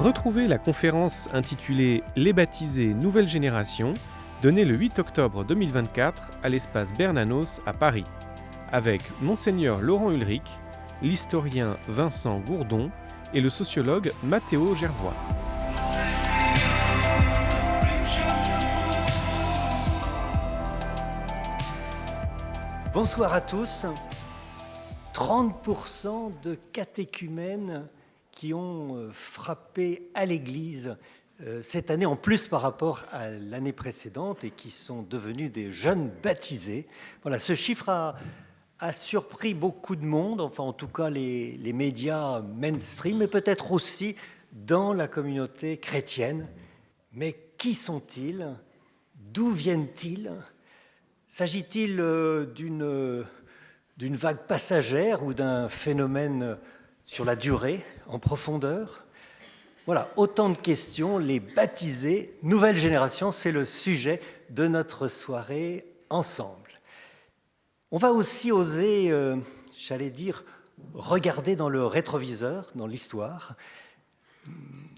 Retrouvez la conférence intitulée « Les baptisés nouvelle génération » donnée le 8 octobre 2024 à l'espace Bernanos à Paris, avec Monseigneur Laurent Ulrich, l'historien Vincent Gourdon et le sociologue Matteo Gervois. Bonsoir à tous. 30% de catéchumènes qui ont frappé à l'Église cette année, en plus par rapport à l'année précédente, et qui sont devenus des jeunes baptisés. Voilà, ce chiffre a surpris beaucoup de monde, enfin en tout cas les médias mainstream, mais peut-être aussi dans la communauté chrétienne. Mais qui sont-ils? D'où viennent-ils? S'agit-il d'une vague passagère ou d'un phénomène sur la durée, en profondeur? Voilà, autant de questions. Les baptisés, nouvelle génération, c'est le sujet de notre soirée ensemble. On va aussi oser, j'allais dire, regarder dans le rétroviseur, dans l'histoire,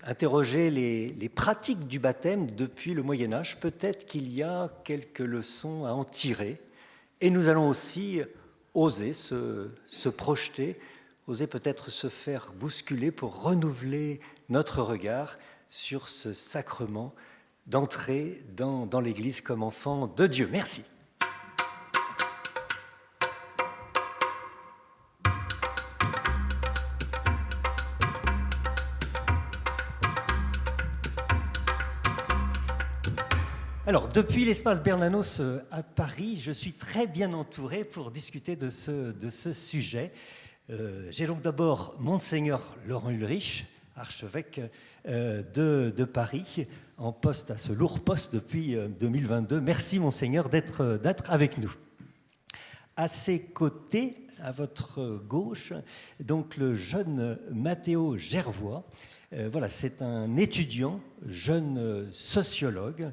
interroger les pratiques du baptême depuis le Moyen-Âge. Peut-être qu'il y a quelques leçons à en tirer. Et nous allons aussi oser se projeter, oser peut-être se faire bousculer pour renouveler notre regard sur ce sacrement d'entrer dans l'Église comme enfant de Dieu. Merci. Alors, depuis l'espace Bernanos à Paris, je suis très bien entouré pour discuter de ce sujet. J'ai donc d'abord Monseigneur Laurent Ulrich, archevêque de Paris, en poste à ce lourd poste depuis 2022. Merci Monseigneur d'être avec nous. À ses côtés, à votre gauche, donc le jeune Matteo Gervois. Voilà, c'est un étudiant, jeune sociologue,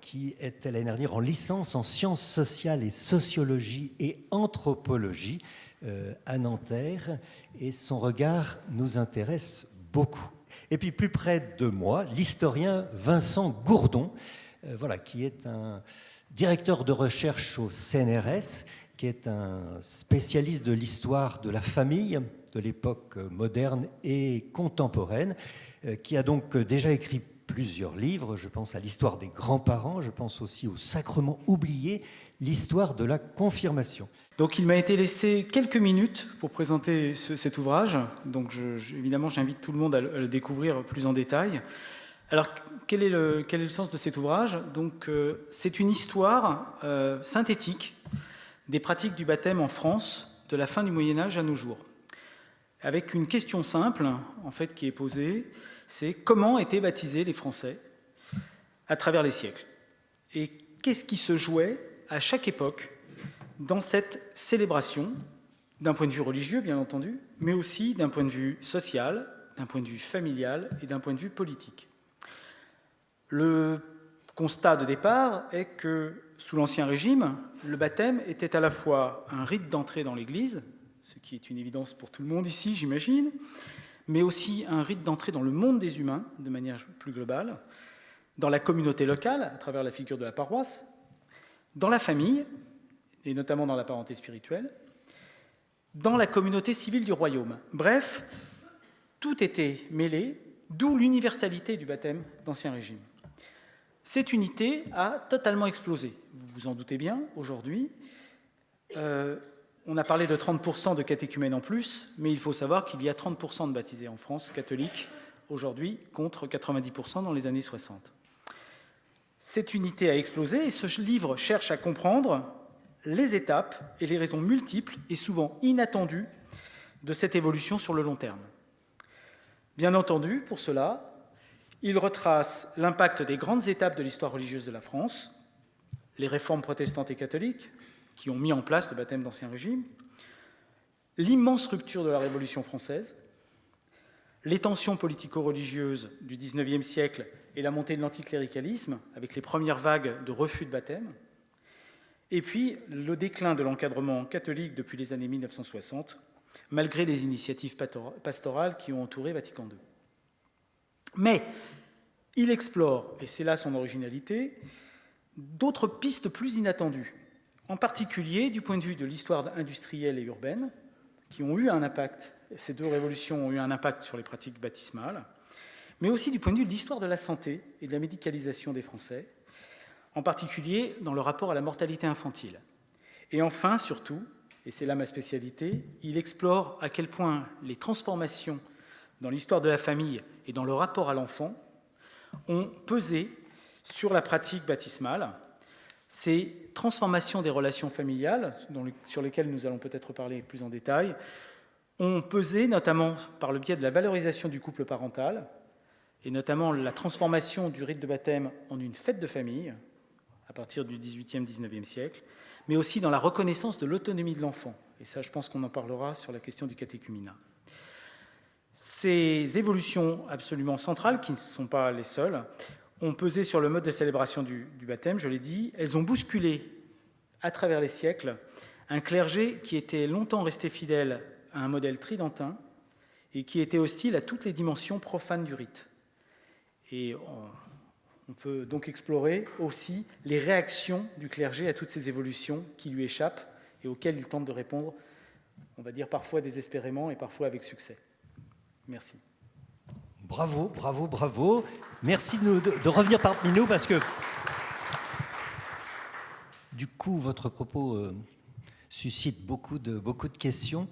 qui est l'année dernière en licence en sciences sociales et sociologie et anthropologie à Nanterre, et son regard nous intéresse beaucoup. Et puis plus près de moi, l'historien Vincent Gourdon, voilà, qui est un directeur de recherche au CNRS, qui est un spécialiste de l'histoire de la famille, de l'époque moderne et contemporaine, qui a donc déjà écrit plusieurs livres. Je pense à l'histoire des grands-parents, je pense aussi au sacrement oublié, l'histoire de la confirmation. Donc il m'a été laissé quelques minutes pour présenter cet ouvrage. Donc évidemment, j'invite tout le monde à le découvrir plus en détail. Alors, quel est le sens de cet ouvrage? Donc, c'est une histoire synthétique des pratiques du baptême en France de la fin du Moyen-Âge à nos jours, avec une question simple, en fait, qui est posée, c'est comment étaient baptisés les Français à travers les siècles? Et qu'est-ce qui se jouait à chaque époque dans cette célébration, d'un point de vue religieux, bien entendu, mais aussi d'un point de vue social, d'un point de vue familial et d'un point de vue politique? Le constat de départ est que, sous l'Ancien Régime, le baptême était à la fois un rite d'entrée dans l'Église, ce qui est une évidence pour tout le monde ici, j'imagine, mais aussi un rite d'entrée dans le monde des humains, de manière plus globale, dans la communauté locale, à travers la figure de la paroisse, dans la famille, et notamment dans la parenté spirituelle, dans la communauté civile du royaume. Bref, tout était mêlé, d'où l'universalité du baptême d'Ancien Régime. Cette unité a totalement explosé. Vous vous en doutez bien, aujourd'hui. On a parlé de 30% de catéchumènes en plus, mais il faut savoir qu'il y a 30% de baptisés en France catholiques aujourd'hui, contre 90% dans les années 60. Cette unité a explosé et ce livre cherche à comprendre les étapes et les raisons multiples et souvent inattendues de cette évolution sur le long terme. Bien entendu, pour cela, il retrace l'impact des grandes étapes de l'histoire religieuse de la France, les réformes protestantes et catholiques qui ont mis en place le baptême d'Ancien Régime, l'immense rupture de la Révolution française, les tensions politico-religieuses du XIXe siècle et la montée de l'anticléricalisme, avec les premières vagues de refus de baptême, et puis le déclin de l'encadrement catholique depuis les années 1960, malgré les initiatives pastorales qui ont entouré Vatican II. Mais il explore, et c'est là son originalité, d'autres pistes plus inattendues, en particulier du point de vue de l'histoire industrielle et urbaine, qui ont eu un impact, ces deux révolutions ont eu un impact sur les pratiques baptismales, mais aussi du point de vue de l'histoire de la santé et de la médicalisation des Français, en particulier dans le rapport à la mortalité infantile. Et enfin, surtout, et c'est là ma spécialité, il explore à quel point les transformations dans l'histoire de la famille et dans le rapport à l'enfant ont pesé sur la pratique baptismale. Ces transformations des relations familiales, sur lesquelles nous allons peut-être parler plus en détail, ont pesé notamment par le biais de la valorisation du couple parental, et notamment la transformation du rite de baptême en une fête de famille, à partir du XVIIIe, XIXe siècle, mais aussi dans la reconnaissance de l'autonomie de l'enfant. Et ça, je pense qu'on en parlera sur la question du catéchuménat. Ces évolutions absolument centrales, qui ne sont pas les seules, ont pesé sur le mode de célébration du baptême, je l'ai dit. Elles ont bousculé, à travers les siècles, un clergé qui était longtemps resté fidèle à un modèle tridentin et qui était hostile à toutes les dimensions profanes du rite. Et on peut donc explorer aussi les réactions du clergé à toutes ces évolutions qui lui échappent et auxquelles il tente de répondre, on va dire parfois désespérément et parfois avec succès. Merci. Bravo, bravo, bravo. Merci de revenir parmi nous parce que, du coup, votre propos suscite beaucoup de questions.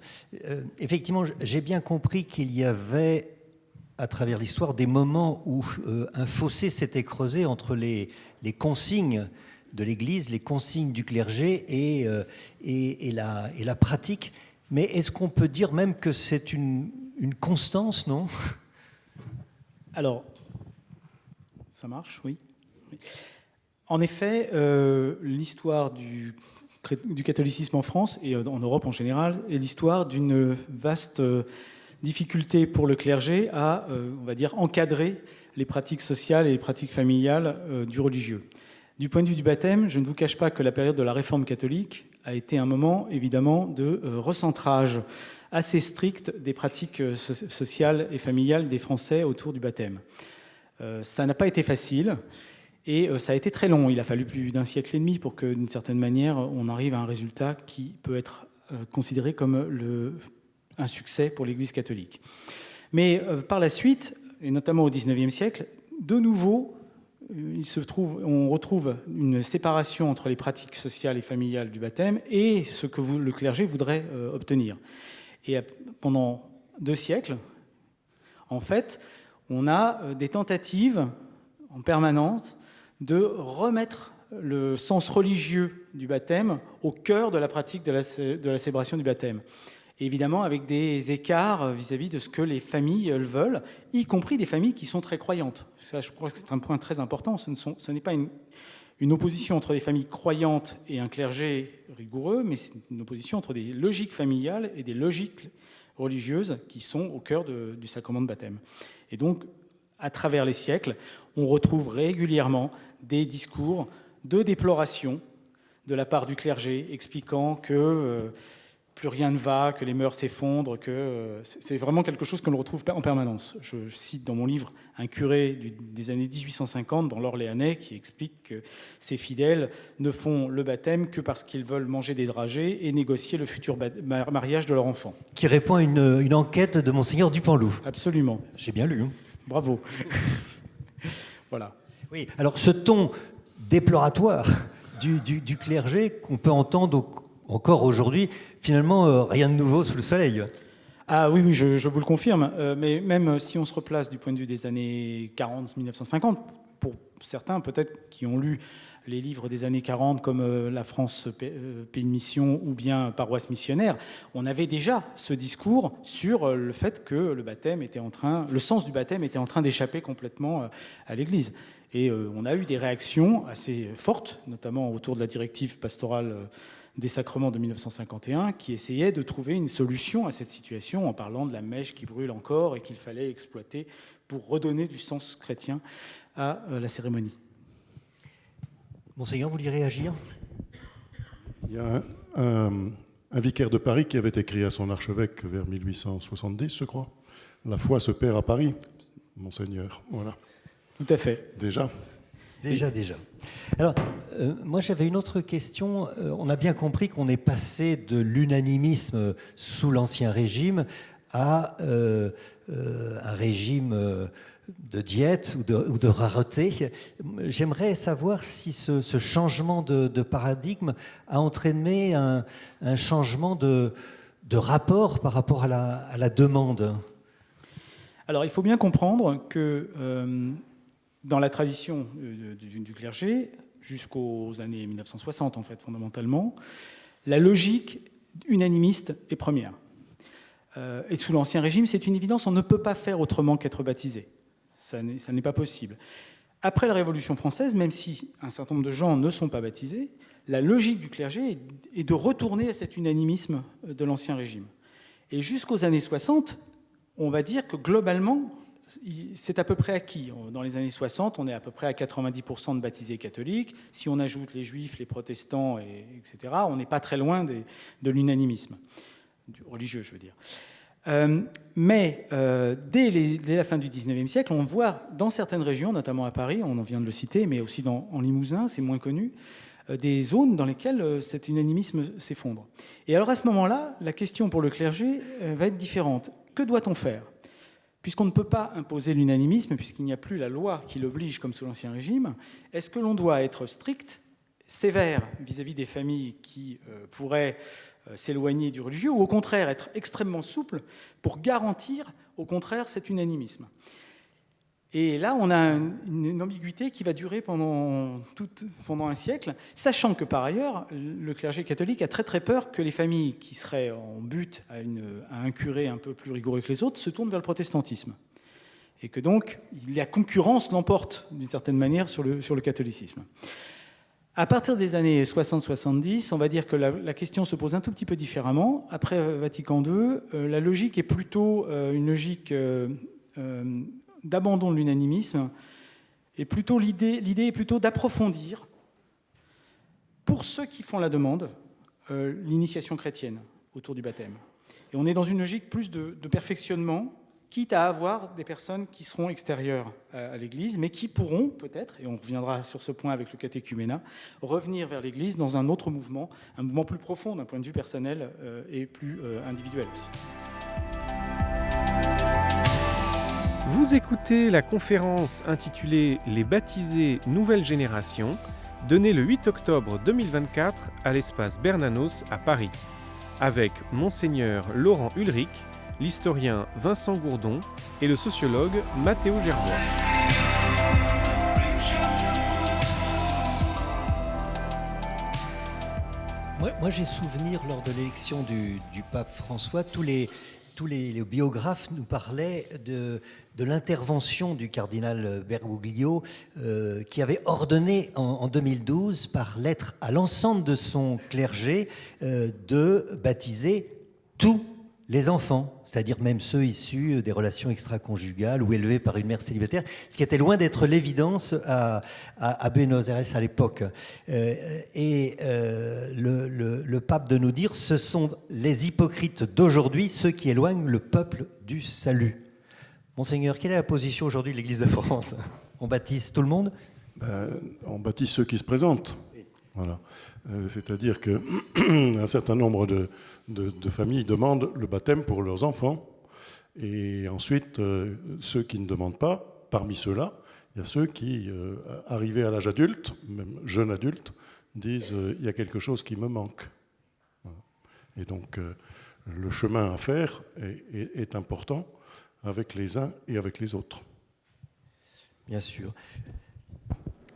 Effectivement, j'ai bien compris qu'il y avait, à travers l'histoire, des moments où un fossé s'était creusé entre les consignes de l'Église, les consignes du clergé et la pratique. Mais est-ce qu'on peut dire même que c'est une constance, non ? Alors, ça marche, oui. En effet, l'histoire du catholicisme en France et en Europe en général est l'histoire d'une vaste difficulté pour le clergé à, on va dire, encadrer les pratiques sociales et les pratiques familiales du religieux. Du point de vue du baptême, je ne vous cache pas que la période de la Réforme catholique a été un moment, évidemment, de recentrage assez strict des pratiques sociales et familiales des Français autour du baptême. Ça n'a pas été facile et ça a été très long. Il a fallu plus d'un siècle et demi pour que, d'une certaine manière, on arrive à un résultat qui peut être considéré comme un succès pour l'Église catholique. Mais par la suite, et notamment au XIXe siècle, de nouveau, on retrouve une séparation entre les pratiques sociales et familiales du baptême et ce que le clergé voudrait obtenir. Et pendant 2 siècles, en fait, on a des tentatives en permanence de remettre le sens religieux du baptême au cœur de la pratique de la célébration du baptême. Et évidemment, avec des écarts vis-à-vis de ce que les familles veulent, y compris des familles qui sont très croyantes. Ça, je crois que c'est un point très important. Ce n'est pas une opposition entre des familles croyantes et un clergé rigoureux, mais c'est une opposition entre des logiques familiales et des logiques religieuses qui sont au cœur du sacrement de baptême. Et donc, à travers les siècles, on retrouve régulièrement des discours de déploration de la part du clergé, expliquant que plus rien ne va, que les mœurs s'effondrent, que c'est vraiment quelque chose que l'on retrouve en permanence. Je cite dans mon livre un curé des années 1850 dans l'Orléanais qui explique que ces fidèles ne font le baptême que parce qu'ils veulent manger des dragées et négocier le futur mariage de leur enfant. Qui répond à une enquête de Monseigneur Dupanloup. Absolument. J'ai bien lu. Bravo. Voilà. Oui, alors ce ton déploratoire du clergé qu'on peut entendre encore aujourd'hui, finalement, rien de nouveau sous le soleil. Ah oui, je vous le confirme. Mais même si on se replace du point de vue des années 40, 1950, pour certains peut-être qui ont lu les livres des années 40 comme La France, pays de mission ou bien Paroisse missionnaire, on avait déjà ce discours sur le fait que le sens du baptême était en train d'échapper complètement à l'Église. Et on a eu des réactions assez fortes, notamment autour de la directive pastorale des sacrements de 1951, qui essayait de trouver une solution à cette situation en parlant de la mèche qui brûle encore et qu'il fallait exploiter pour redonner du sens chrétien à la cérémonie. Monseigneur, vous voulez réagir ? Il y a un vicaire de Paris qui avait écrit à son archevêque vers 1870, je crois. La foi se perd à Paris. Monseigneur. Voilà, Tout à fait. déjà. Déjà. Alors, moi j'avais une autre question. On a bien compris qu'on est passé de l'unanimisme sous l'Ancien Régime à un régime de diète ou de rareté. J'aimerais savoir si ce changement de paradigme a entraîné un changement de rapport par rapport à la demande. Alors, il faut bien comprendre que dans la tradition du clergé, jusqu'aux années 1960, en fait, fondamentalement, la logique unanimiste est première. Et sous l'Ancien Régime, c'est une évidence, on ne peut pas faire autrement qu'être baptisé. Ça n'est pas possible. Après la Révolution française, même si un certain nombre de gens ne sont pas baptisés, la logique du clergé est de retourner à cet unanimisme de l'Ancien Régime. Et jusqu'aux années 60, on va dire que globalement, c'est à peu près acquis. Dans les années 60, on est à peu près à 90% de baptisés catholiques. Si on ajoute les juifs, les protestants, etc., on n'est pas très loin de l'unanimisme, du religieux, je veux dire. Mais dès la fin du XIXe siècle, on voit dans certaines régions, notamment à Paris, on en vient de le citer, mais aussi en Limousin, c'est moins connu, des zones dans lesquelles cet unanimisme s'effondre. Et alors à ce moment-là, la question pour le clergé va être différente. Que doit-on faire ? Puisqu'on ne peut pas imposer l'unanimisme, puisqu'il n'y a plus la loi qui l'oblige comme sous l'Ancien Régime, est-ce que l'on doit être strict, sévère vis-à-vis des familles qui pourraient s'éloigner du religieux, ou au contraire être extrêmement souple pour garantir au contraire cet unanimisme? Et là, on a une ambiguïté qui va durer pendant un siècle, sachant que par ailleurs, le clergé catholique a très très peur que les familles qui seraient en butte à un curé un peu plus rigoureux que les autres se tournent vers le protestantisme. Et que donc, la concurrence l'emporte d'une certaine manière sur le catholicisme. À partir des années 60-70, on va dire que la question se pose un tout petit peu différemment. Après Vatican II, la logique est plutôt une logique d'abandon de l'unanimisme, et plutôt l'idée est plutôt d'approfondir, pour ceux qui font la demande, l'initiation chrétienne autour du baptême. Et on est dans une logique plus de perfectionnement, quitte à avoir des personnes qui seront extérieures à l'Église, mais qui pourront peut-être, et on reviendra sur ce point avec le catéchuménat, revenir vers l'Église dans un autre mouvement, un mouvement plus profond d'un point de vue personnel et plus individuel aussi. Vous écoutez la conférence intitulée « Les baptisés nouvelle génération » donnée le 8 octobre 2024 à l'espace Bernanos à Paris, avec Monseigneur Laurent Ulrich, l'historien Vincent Gourdon et le sociologue Mathéo Gerbois. Moi j'ai souvenir lors de l'élection du pape François, tous les biographes nous parlaient de l'intervention du cardinal Bergoglio qui avait ordonné en 2012 par lettre à l'ensemble de son clergé de baptiser tous les enfants, c'est-à-dire même ceux issus des relations extra-conjugales ou élevés par une mère célibataire, ce qui était loin d'être l'évidence à Buenos Aires à l'époque. Le pape de nous dire, ce sont les hypocrites d'aujourd'hui, ceux qui éloignent le peuple du salut. Monseigneur, quelle est la position aujourd'hui de l'Église de France ? On baptise tout le monde ? On baptise ceux qui se présentent. Voilà. C'est-à-dire qu'un certain nombre de familles demandent le baptême pour leurs enfants. Et ensuite, ceux qui ne demandent pas, parmi ceux-là, il y a ceux qui, arrivés à l'âge adulte, même jeunes adultes, disent « il y a quelque chose qui me manque ». Et donc, le chemin à faire est important avec les uns et avec les autres. Bien sûr.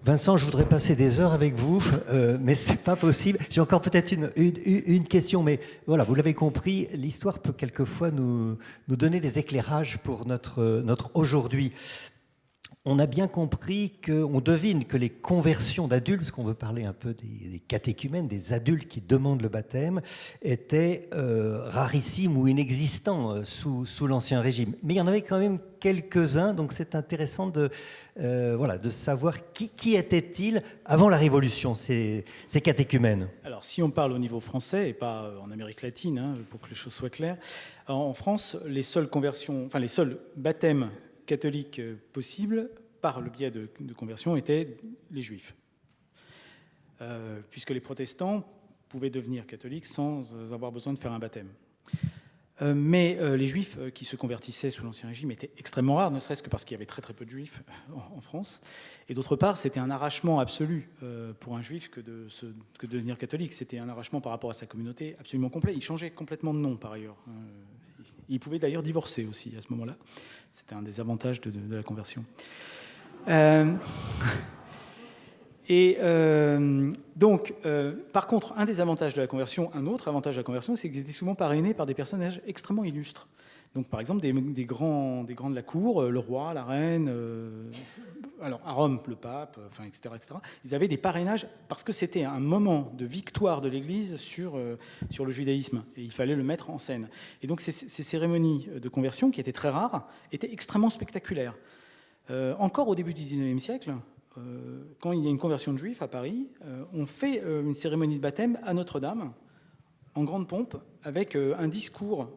Vincent, je voudrais passer des heures avec vous, mais ce n'est pas possible. J'ai encore peut-être une question, mais voilà, vous l'avez compris, l'histoire peut quelquefois nous donner des éclairages pour notre aujourd'hui. On a bien compris on devine que les conversions d'adultes, parce qu'on veut parler un peu des catéchumènes, des adultes qui demandent le baptême, étaient rarissimes ou inexistants sous l'Ancien Régime. Mais il y en avait quand même quelques-uns, donc c'est intéressant de savoir qui étaient-ils avant la Révolution, ces catéchumènes. Alors, si on parle au niveau français et pas en Amérique latine, pour que les choses soient claires, en France, les seules baptêmes catholiques possibles, par le biais de conversion, étaient les juifs. Puisque les protestants pouvaient devenir catholiques sans avoir besoin de faire un baptême. Mais les juifs qui se convertissaient sous l'Ancien Régime étaient extrêmement rares, ne serait-ce que parce qu'il y avait très très peu de juifs en France. Et d'autre part, c'était un arrachement absolu pour un juif que de devenir catholique. C'était un arrachement par rapport à sa communauté absolument complet. Il changeait complètement de nom par ailleurs. Il pouvait d'ailleurs divorcer aussi à ce moment-là. C'était un des avantages de la conversion. Donc, par contre, un des avantages de la conversion, un autre avantage de la conversion, c'est qu'ils étaient souvent parrainés par des personnages extrêmement illustres. Donc, par exemple, des grands de la cour, le roi, la reine, alors à Rome, le pape, enfin, etc., etc. Ils avaient des parrainages parce que c'était un moment de victoire de l'Église sur le judaïsme. Et il fallait le mettre en scène. Et donc, ces cérémonies de conversion, qui étaient très rares, étaient extrêmement spectaculaires. Encore au début du XIXe siècle, quand il y a une conversion de juifs à Paris, on fait une cérémonie de baptême à Notre-Dame, en grande pompe, avec un discours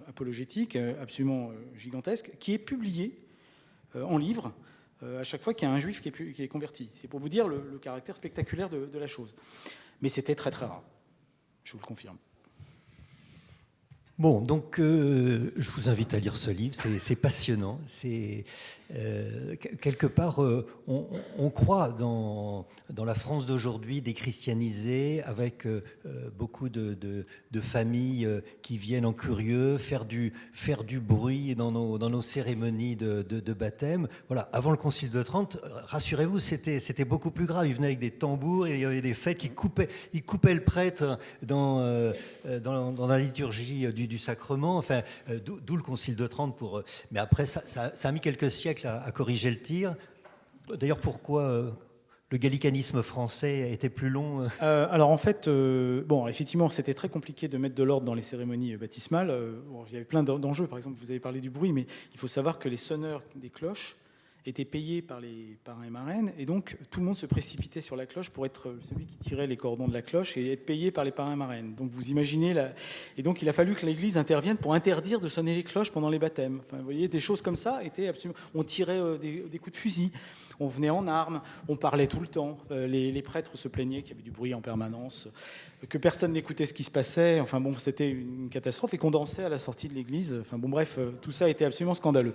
apologétique absolument gigantesque, qui est publié en livre à chaque fois qu'il y a un juif qui est converti. C'est pour vous dire le caractère spectaculaire de la chose. Mais c'était très très rare, je vous le confirme. Bon, donc je vous invite à lire ce livre, c'est passionnant. Quelque part, on croit dans la France d'aujourd'hui déchristianisée, avec beaucoup de familles qui viennent en curieux faire du bruit dans nos cérémonies de baptême. Voilà, avant le Concile de Trente, rassurez-vous, c'était beaucoup plus grave. Ils venaient avec des tambours et il y avait des fêtes qui coupaient le prêtre dans la liturgie du sacrement, enfin, d'où le Concile de Trente pour. Mais après, ça a mis quelques siècles à corriger le tir. D'ailleurs, pourquoi le gallicanisme français était plus long Alors en fait, bon, effectivement, c'était très compliqué de mettre de l'ordre dans les cérémonies baptismales. Bon, il y avait plein d'enjeux. Par exemple, vous avez parlé du bruit, mais il faut savoir que les sonneurs des cloches étaient payés par les parrains et marraines, et donc tout le monde se précipitait sur la cloche pour être celui qui tirait les cordons de la cloche et être payé par les parrains et marraines. Donc vous imaginez, et donc il a fallu que l'Église intervienne pour interdire de sonner les cloches pendant les baptêmes. Enfin, vous voyez, des choses comme ça étaient absolument. On tirait des coups de fusil, on venait en armes, on parlait tout le temps. Les prêtres se plaignaient qu'il y avait du bruit en permanence, que personne n'écoutait ce qui se passait. Enfin bon, c'était une catastrophe, et qu'on dansait à la sortie de l'église. Enfin bon, bref, tout ça était absolument scandaleux.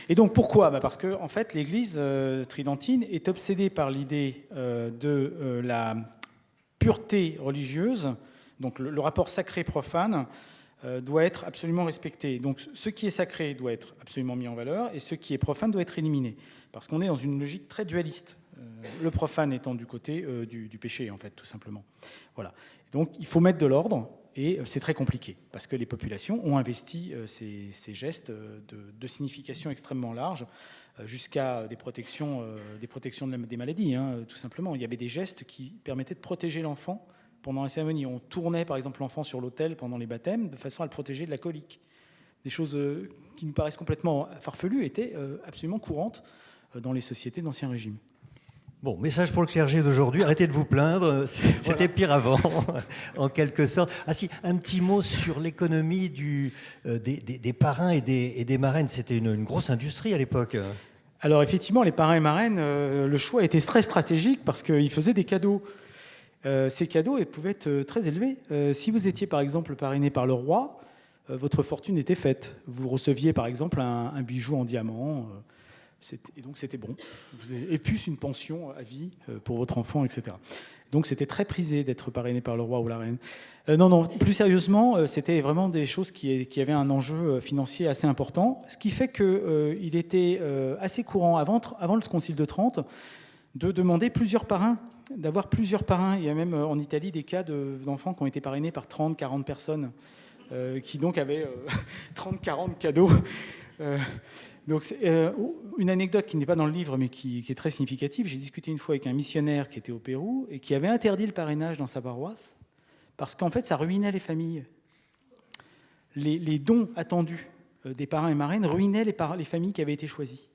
Et donc pourquoi ? Parce que en fait, l'église tridentine est obsédée par l'idée de la pureté religieuse. Donc le rapport sacré-profane doit être absolument respecté. Donc ce qui est sacré doit être absolument mis en valeur, et ce qui est profane doit être éliminé. Parce qu'on est dans une logique très dualiste. Le profane étant du côté du péché, en fait, tout simplement. Voilà. Donc, il faut mettre de l'ordre, et c'est très compliqué, parce que les populations ont investi ces gestes de signification extrêmement large, jusqu'à des protections des maladies, hein, tout simplement. Il y avait des gestes qui permettaient de protéger l'enfant pendant la cérémonie. On tournait, par exemple, l'enfant sur l'autel pendant les baptêmes, de façon à le protéger de la colique. Des choses qui nous paraissent complètement farfelues étaient absolument courantes dans les sociétés d'Ancien Régime. Bon, message pour le clergé d'aujourd'hui, arrêtez de vous plaindre, c'était pire avant, en quelque sorte. Ah si, un petit mot sur l'économie des parrains et des marraines. C'était une grosse industrie à l'époque. Alors effectivement, les parrains et marraines, le choix était très stratégique parce qu'ils faisaient des cadeaux. Ces cadeaux pouvaient être très élevés. Si vous étiez par exemple parrainé par le roi, votre fortune était faite. Vous receviez par exemple un bijou en diamant, et donc c'était bon. Et plus une pension à vie pour votre enfant, etc. Donc c'était très prisé d'être parrainé par le roi ou la reine. Non, plus sérieusement, c'était vraiment des choses qui avaient un enjeu financier assez important, ce qui fait qu'il était assez courant, avant le Concile de Trente, de demander plusieurs parrains, d'avoir plusieurs parrains. Il y a même en Italie des cas d'enfants qui ont été parrainés par 30, 40 personnes, qui donc avaient 30, 40 cadeaux. Donc c'est une anecdote qui n'est pas dans le livre mais qui est très significative. J'ai discuté une fois avec un missionnaire qui était au Pérou et qui avait interdit le parrainage dans sa paroisse parce qu'en fait ça ruinait les familles. Les dons attendus des parrains et marraines ruinaient les familles qui avaient été choisies.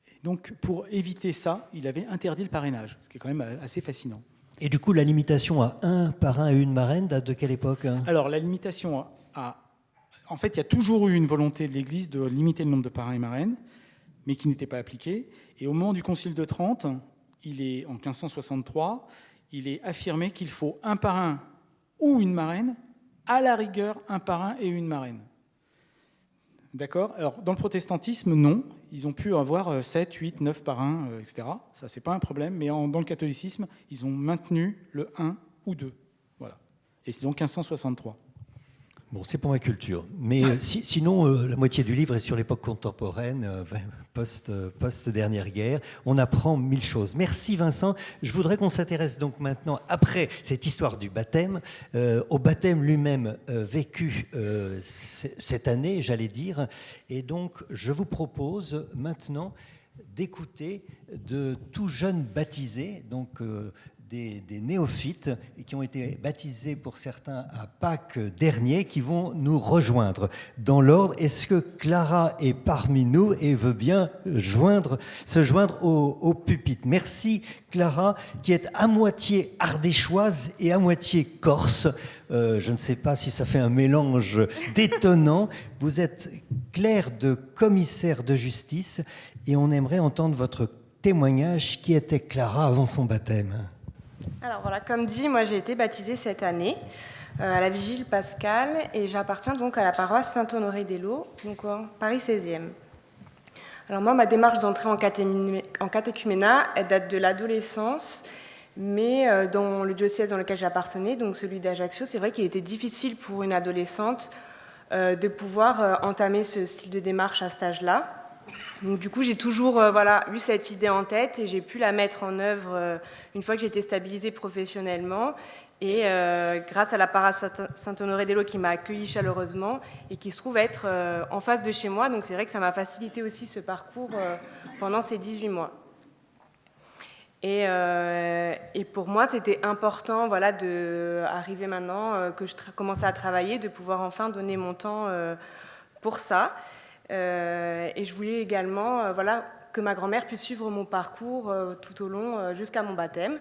Et donc pour éviter ça, il avait interdit le parrainage, ce qui est quand même assez fascinant. Et du coup, la limitation à un parrain et une marraine date de quelle époque ? Alors la limitation en fait, il y a toujours eu une volonté de l'Église de limiter le nombre de parrains et marraines, mais qui n'était pas appliqué. Et au moment du Concile de Trente, il est en 1563, il est affirmé qu'il faut un parrain ou une marraine, à la rigueur un parrain et une marraine. D'accord ? Alors, dans le protestantisme, non. Ils ont pu avoir 7, 8, 9 parrains, etc. Ça, c'est pas un problème. Mais dans le catholicisme, ils ont maintenu le 1 ou 2. Voilà. Et c'est donc 1563. Bon, c'est pour ma culture. Mais sinon, la moitié du livre est sur l'époque contemporaine, post-dernière guerre. On apprend 1000 choses. Merci Vincent. Je voudrais qu'on s'intéresse donc maintenant, après cette histoire du baptême, au baptême lui-même vécu cette année, j'allais dire. Et donc, je vous propose maintenant d'écouter de tout jeunes baptisés, donc des néophytes qui ont été baptisés pour certains à Pâques dernier, qui vont nous rejoindre dans l'ordre. Est-ce que Clara est parmi nous et veut bien se joindre au pupitre? Merci Clara, qui est à moitié ardéchoise et à moitié corse. Je ne sais pas si ça fait un mélange détonnant. Vous êtes clerc de commissaire de justice et on aimerait entendre votre témoignage. Qui était Clara avant son baptême? Alors voilà, comme dit, moi j'ai été baptisée cette année à la Vigile Pascale et j'appartiens donc à la paroisse Saint-Honoré-d'Eylau, donc en Paris 16e. Alors moi, ma démarche d'entrée en catéchuménat, elle date de l'adolescence, mais dans le diocèse dans lequel j'appartenais, donc celui d'Ajaccio, c'est vrai qu'il était difficile pour une adolescente de pouvoir entamer ce style de démarche à cet âge-là. Donc du coup, j'ai toujours eu cette idée en tête et j'ai pu la mettre en œuvre une fois que j'étais stabilisée professionnellement. Et grâce à la paroisse Saint-Honoré-d'Eylau qui m'a accueillie chaleureusement et qui se trouve être en face de chez moi. Donc c'est vrai que ça m'a facilité aussi ce parcours pendant ces 18 mois. Et pour moi, c'était important d'arriver maintenant que je commençais à travailler, de pouvoir enfin donner mon temps pour ça. Et je voulais également que ma grand-mère puisse suivre mon parcours tout au long jusqu'à mon baptême,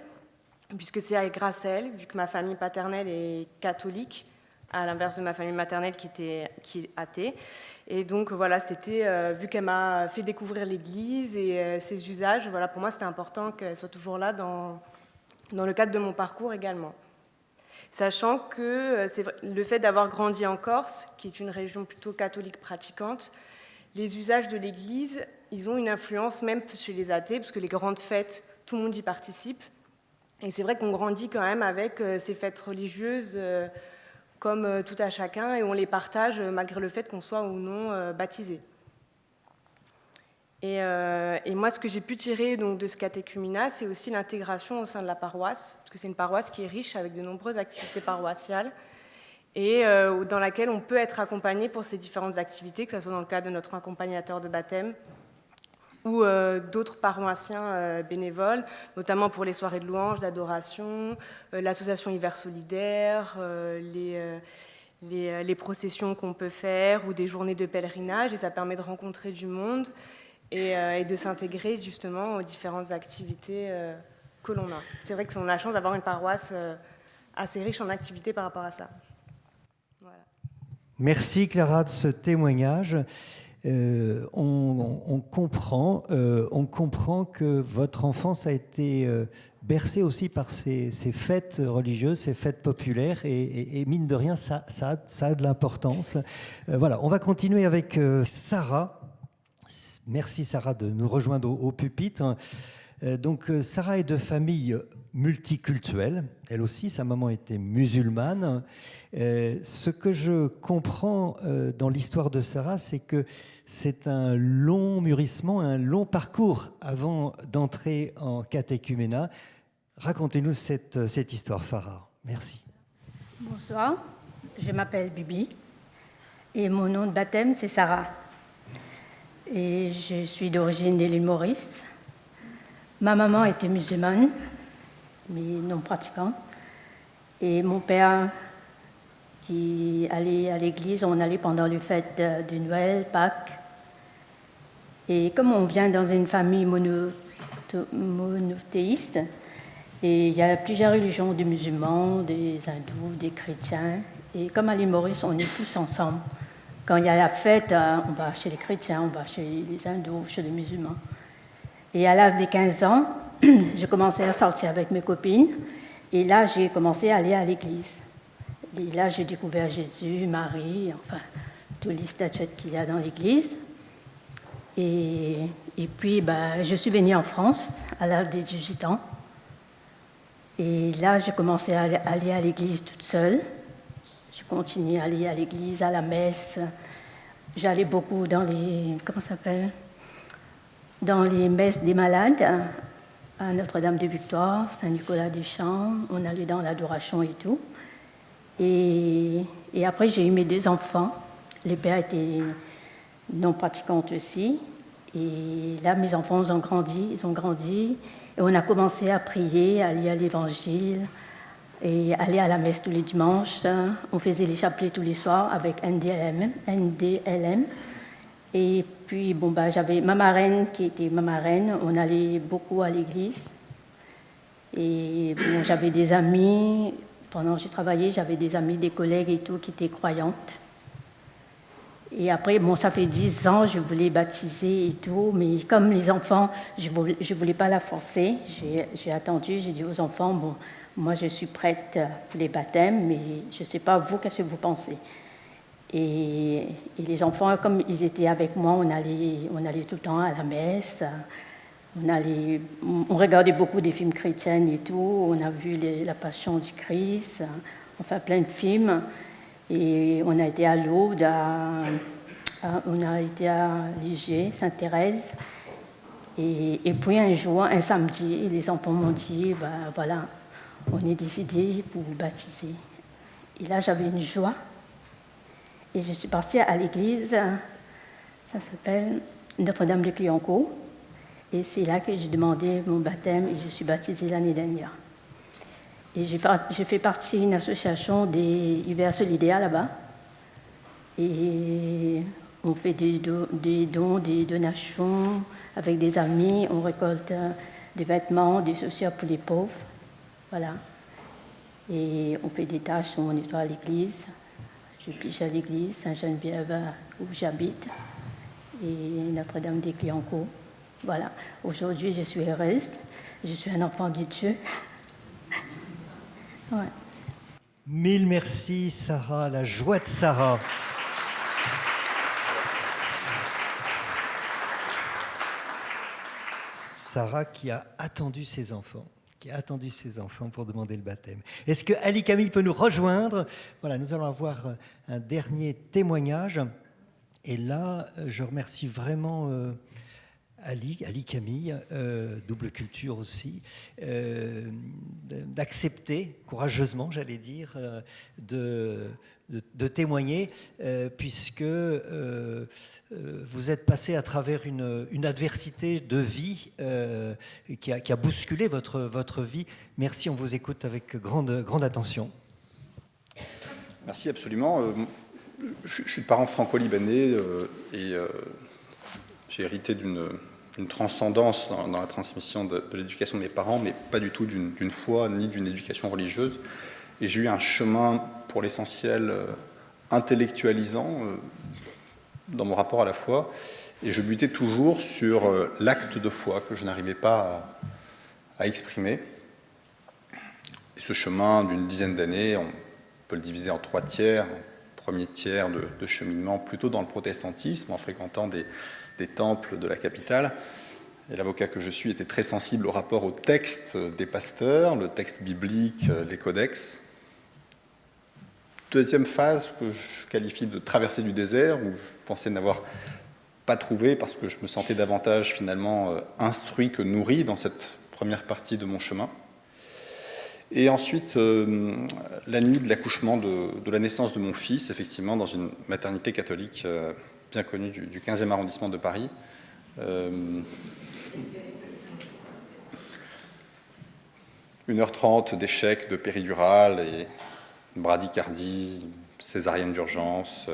puisque c'est grâce à elle, vu que ma famille paternelle est catholique, à l'inverse de ma famille maternelle qui est athée. Et donc c'était, vu qu'elle m'a fait découvrir l'Église et ses usages, pour moi c'était important qu'elle soit toujours là dans le cadre de mon parcours également. Sachant que le fait d'avoir grandi en Corse, qui est une région plutôt catholique pratiquante, les usages de l'Église, ils ont une influence même chez les athées, parce que les grandes fêtes, tout le monde y participe. Et c'est vrai qu'on grandit quand même avec ces fêtes religieuses comme tout à chacun, et on les partage malgré le fait qu'on soit ou non baptisé. Et moi, ce que j'ai pu tirer donc, de ce catéchuménat, c'est aussi l'intégration au sein de la paroisse, parce que c'est une paroisse qui est riche avec de nombreuses activités paroissiales, et dans laquelle on peut être accompagné pour ces différentes activités, que ce soit dans le cadre de notre accompagnateur de baptême ou d'autres paroissiens bénévoles, notamment pour les soirées de louanges, d'adoration, l'association Hiver Solidaire, les processions qu'on peut faire ou des journées de pèlerinage, et ça permet de rencontrer du monde et de s'intégrer justement aux différentes activités que l'on a. C'est vrai qu'on a la chance d'avoir une paroisse assez riche en activités par rapport à ça. Voilà. Merci Clara de ce témoignage. On comprend que votre enfance a été bercée aussi par ces fêtes religieuses, ces fêtes populaires, et mine de rien, ça a de l'importance. Voilà, on va continuer avec Sarah. Merci Sarah de nous rejoindre au pupitre. Donc Sarah est de famille multiculturelle. Elle aussi, sa maman était musulmane. Ce que je comprends dans l'histoire de Sarah, c'est que c'est un long mûrissement, un long parcours avant d'entrer en catéchuménat. Racontez-nous cette histoire, Farah. Merci. Bonsoir, je m'appelle Bibi et mon nom de baptême, c'est Sarah. Et je suis d'origine de l'île Maurice. Ma maman était musulmane, mais non pratiquante. Et mon père, qui allait à l'église, on allait pendant les fêtes de Noël, Pâques. Et comme on vient dans une famille monothéiste, et il y a plusieurs religions, des musulmans, des hindous, des chrétiens. Et comme à l'île Maurice, on est tous ensemble. quand il y a la fête, on va chez les chrétiens, on va chez les hindous, chez les musulmans. Et à l'âge de 15 ans, j'ai commencé à sortir avec mes copines. Et là, j'ai commencé à aller à l'église. Et là, j'ai découvert Jésus, Marie, enfin, toutes les statuettes qu'il y a dans l'église. Et puis, je suis venue en France à l'âge de 18 ans. Et là, j'ai commencé à aller à l'église toute seule. Je continue à aller à l'église, à la messe. J'allais beaucoup dans dans les messes des malades, à Notre-Dame-de-Victoire, Saint-Nicolas-des-Champs. On allait dans l'adoration et tout. Et après, j'ai eu mes 2 enfants. Les pères étaient non pratiquants aussi. Et là, mes enfants ils ont grandi. Et on a commencé à prier, à lire l'Évangile et aller à la messe tous les dimanches. On faisait les chapelets tous les soirs avec NDLM. Et puis, j'avais ma marraine qui était ma marraine. On allait beaucoup à l'église. Et j'avais des amis. Pendant que j'ai travaillé, j'avais des amis, des collègues et tout qui étaient croyantes. Et après, ça fait 10 ans, je voulais baptiser et tout, mais comme les enfants, je voulais pas la forcer. J'ai attendu, j'ai dit aux enfants, moi je suis prête pour les baptêmes, mais je sais pas vous, qu'est-ce que vous pensez? Et les enfants, comme ils étaient avec moi, on allait tout le temps à la messe, on regardait beaucoup des films chrétiens et tout, on a vu la Passion du Christ, enfin plein de films. Et on a été à Lourdes, on a été à Ligier, Sainte-Thérèse. Et puis un jour, un samedi, les enfants m'ont dit, voilà, on est décidé pour vous baptiser. Et là, j'avais une joie. Et je suis partie à l'église, ça s'appelle Notre-Dame de Cliancourt. Et c'est là que j'ai demandé mon baptême et je suis baptisée l'année dernière. Et j'ai fait partie d'une association des hivers solidaires là-bas. Et on fait des dons, des donations avec des amis. On récolte des vêtements, des chaussures pour les pauvres. Voilà. Et on fait des tâches, on nettoie l'église. Je piche à l'église Saint-Geneviève où j'habite. Et Notre-Dame des Cliancourt. Voilà. Aujourd'hui, je suis heureuse. Je suis un enfant de Dieu. Ouais. Mille merci, Sarah, la joie de Sarah. Sarah qui a attendu ses enfants pour demander le baptême. Est-ce que Ali Camille peut nous rejoindre? Voilà, nous allons avoir un dernier témoignage. Et là, je remercie vraiment Ali Camille, double culture aussi, d'accepter courageusement, j'allais dire, de témoigner, puisque vous êtes passé à travers une adversité de vie qui a bousculé votre vie. Merci, on vous écoute avec grande attention. Merci, absolument. Je suis de parents franco-libanais et j'ai hérité d'une transcendance dans la transmission de l'éducation de mes parents, mais pas du tout d'une foi ni d'une éducation religieuse. Et j'ai eu un chemin, pour l'essentiel, intellectualisant dans mon rapport à la foi. Et je butais toujours sur l'acte de foi que je n'arrivais pas à exprimer. Et ce chemin d'une dizaine d'années, on peut le diviser en 3 tiers. Premier tiers de cheminement plutôt dans le protestantisme, en fréquentant des temples de la capitale. Et l'avocat que je suis était très sensible au rapport au texte des pasteurs, le texte biblique, les codex. Deuxième phase que je qualifie de traversée du désert, où je pensais n'avoir pas trouvé parce que je me sentais davantage finalement instruit que nourri dans cette première partie de mon chemin. Et ensuite, la nuit de l'accouchement de la naissance de mon fils, effectivement, dans une maternité catholique bien connue du 15e arrondissement de Paris. 1h30 d'échec de péridurale et bradycardie, césarienne d'urgence,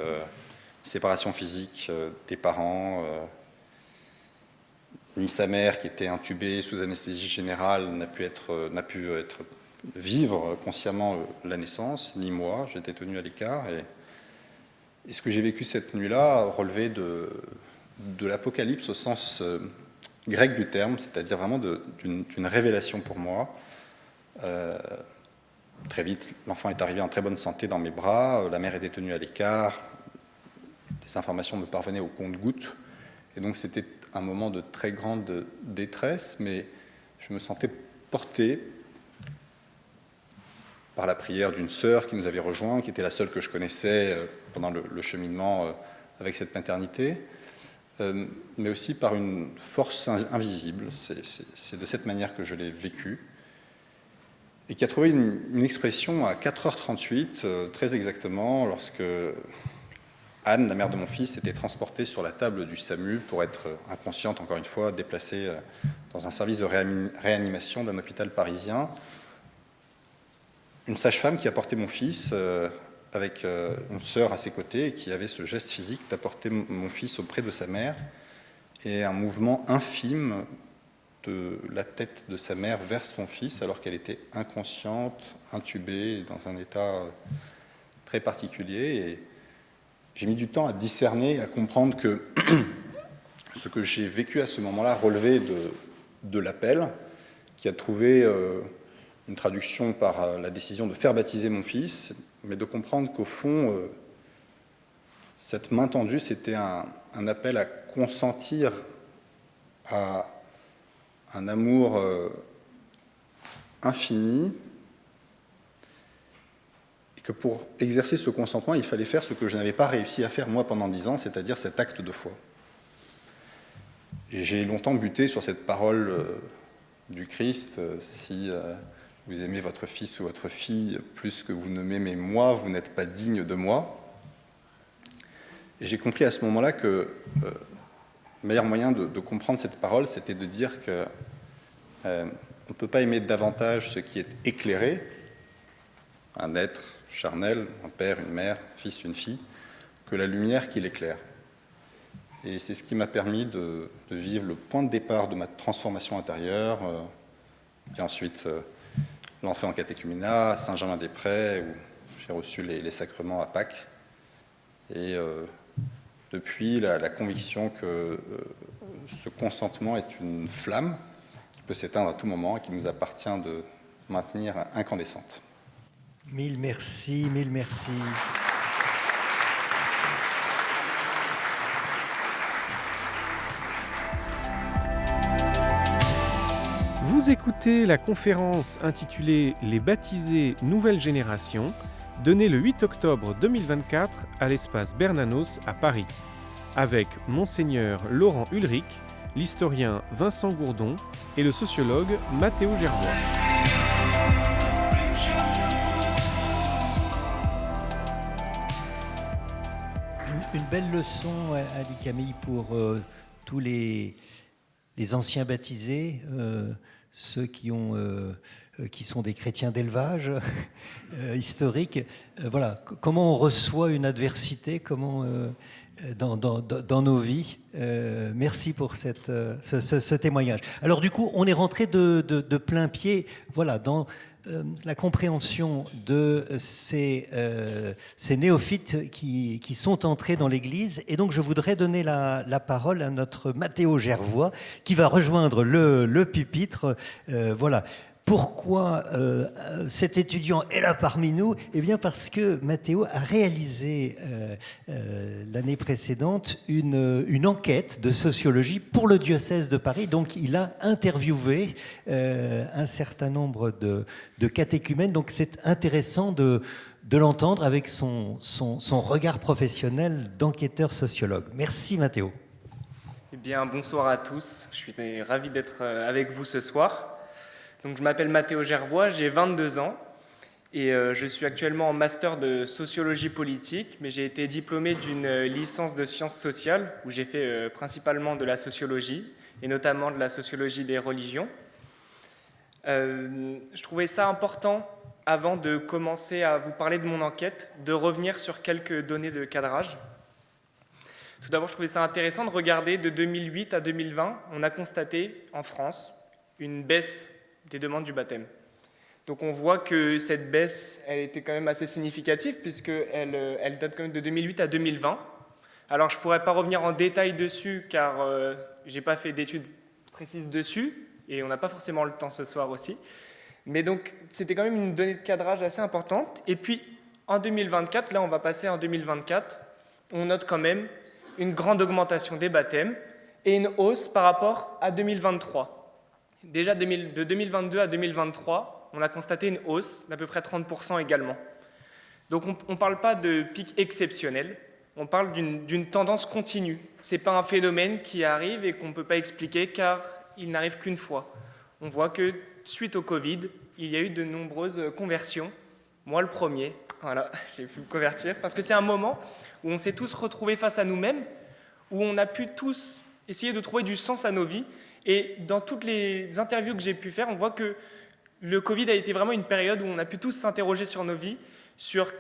séparation physique des parents. Ni sa mère, qui était intubée sous anesthésie générale, n'a pu vivre consciemment la naissance, ni moi, j'étais tenu à l'écart. Et Et ce que j'ai vécu cette nuit-là relevait de l'Apocalypse au sens grec du terme, c'est-à-dire vraiment d'une révélation pour moi. Très vite, l'enfant est arrivé en très bonne santé dans mes bras, la mère était tenue à l'écart, les informations me parvenaient au compte-gouttes, et donc c'était un moment de très grande détresse, mais je me sentais porté par la prière d'une sœur qui nous avait rejoints, qui était la seule que je connaissais pendant le cheminement avec cette maternité, mais aussi par une force invisible. C'est de cette manière que je l'ai vécu, et qui a trouvé une expression à 4h38, très exactement, lorsque Anne, la mère de mon fils, était transportée sur la table du SAMU pour être inconsciente, encore une fois, déplacée dans un service de réanimation d'un hôpital parisien. Une sage-femme qui a porté mon fils avec une sœur à ses côtés et qui avait ce geste physique d'apporter mon fils auprès de sa mère, et un mouvement infime de la tête de sa mère vers son fils alors qu'elle était inconsciente, intubée, dans un état très particulier. Et j'ai mis du temps à discerner, à comprendre que ce que j'ai vécu à ce moment-là relevait de l'appel, qui a trouvé une traduction par la décision de faire baptiser mon fils, mais de comprendre qu'au fond, cette main tendue, c'était un appel à consentir à un amour infini, et que pour exercer ce consentement, il fallait faire ce que je n'avais pas réussi à faire moi pendant 10 ans, c'est-à-dire cet acte de foi. Et j'ai longtemps buté sur cette parole du Christ, si vous aimez votre fils ou votre fille plus que vous ne m'aimez moi, vous n'êtes pas digne de moi. Et j'ai compris à ce moment-là que le meilleur moyen de comprendre cette parole, c'était de dire que on ne peut pas aimer davantage ce qui est éclairé, un être charnel, un père, une mère, un fils, une fille, que la lumière qui l'éclaire. Et c'est ce qui m'a permis de vivre le point de départ de ma transformation intérieure, et ensuite l'entrée en catéchuménat à Saint-Germain-des-Prés, où j'ai reçu les sacrements à Pâques. Et depuis, la conviction que ce consentement est une flamme qui peut s'éteindre à tout moment et qui nous appartient de maintenir incandescente. Mille merci, mille merci. Vous écoutez la conférence intitulée « Les baptisés nouvelle génération » donnée le 8 octobre 2024 à l'espace Bernanos à Paris, avec Monseigneur Laurent Ulrich, l'historien Vincent Gourdon et le sociologue Mathéo Gervois. Une belle leçon, Ali Camille, pour tous les anciens baptisés, ceux qui sont des chrétiens d'élevage historique. Voilà, comment on reçoit une adversité, comment dans nos vies. Merci pour ce témoignage. Alors du coup, on est rentré de plein pied, voilà, dans la compréhension de ces néophytes qui sont entrés dans l'Église. Et donc, je voudrais donner la parole à notre Mathéo Gervois, qui va rejoindre le pupitre. Voilà. Pourquoi cet étudiant est là parmi nous? Eh bien parce que Mathéo a réalisé l'année précédente une enquête de sociologie pour le diocèse de Paris. Donc il a interviewé un certain nombre de catéchumènes. Donc c'est intéressant de l'entendre avec son regard professionnel d'enquêteur sociologue. Merci Mathéo. Eh bien, bonsoir à tous. Je suis ravi d'être avec vous ce soir. Donc, je m'appelle Mathéo Gervois, j'ai 22 ans et je suis actuellement en master de sociologie politique, mais j'ai été diplômé d'une licence de sciences sociales où j'ai fait principalement de la sociologie et notamment de la sociologie des religions. Je trouvais ça important, avant de commencer à vous parler de mon enquête, de revenir sur quelques données de cadrage. Tout d'abord, je trouvais ça intéressant de regarder de 2008 à 2020, on a constaté en France une baisse des demandes du baptême. Donc on voit que cette baisse, elle était quand même assez significative puisqu'elle date quand même de 2008 à 2020. Alors je ne pourrais pas revenir en détail dessus car je n'ai pas fait d'études précises dessus et on n'a pas forcément le temps ce soir aussi. Mais donc c'était quand même une donnée de cadrage assez importante. Et puis en 2024, là on va passer en 2024, on note quand même une grande augmentation des baptêmes et une hausse par rapport à 2023. Déjà de 2022 à 2023, on a constaté une hausse d'à peu près 30% également. Donc on ne parle pas de pic exceptionnel, on parle d'une tendance continue. Ce n'est pas un phénomène qui arrive et qu'on ne peut pas expliquer car il n'arrive qu'une fois. On voit que suite au Covid, il y a eu de nombreuses conversions. Moi le premier, voilà, j'ai pu me convertir parce que c'est un moment où on s'est tous retrouvés face à nous-mêmes, où on a pu tous essayer de trouver du sens à nos vies. Et dans toutes les interviews que j'ai pu faire, on voit que le Covid a été vraiment une période où on a pu tous s'interroger sur nos vies, sur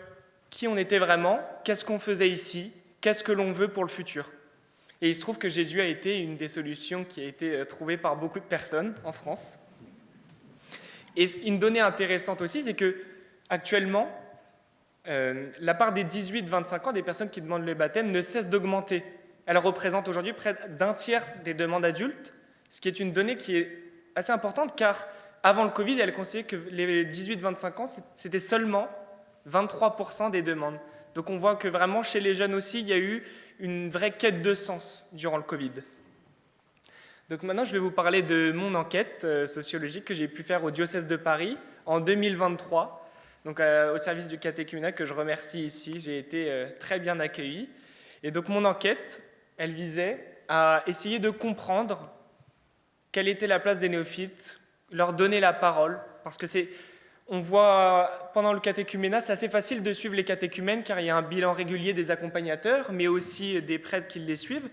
qui on était vraiment, qu'est-ce qu'on faisait ici, qu'est-ce que l'on veut pour le futur. Et il se trouve que Jésus a été une des solutions qui a été trouvée par beaucoup de personnes en France. Et une donnée intéressante aussi, c'est que actuellement, la part des 18-25 ans, des personnes qui demandent le baptême, ne cesse d'augmenter. Elle représente aujourd'hui près d'un tiers des demandes adultes, ce qui est une donnée qui est assez importante car avant le Covid, elle considérait que les 18-25 ans, c'était seulement 23% des demandes. Donc on voit que vraiment chez les jeunes aussi, il y a eu une vraie quête de sens durant le Covid. Donc maintenant, je vais vous parler de mon enquête sociologique que j'ai pu faire au diocèse de Paris en 2023, donc au service du catéchuménat que je remercie ici. J'ai été très bien accueilli. Et donc mon enquête, elle visait à essayer de comprendre quelle était la place des néophytes, leur donner la parole, parce que on voit pendant le catéchuménat, c'est assez facile de suivre les catéchumènes car il y a un bilan régulier des accompagnateurs, mais aussi des prêtres qui les suivent.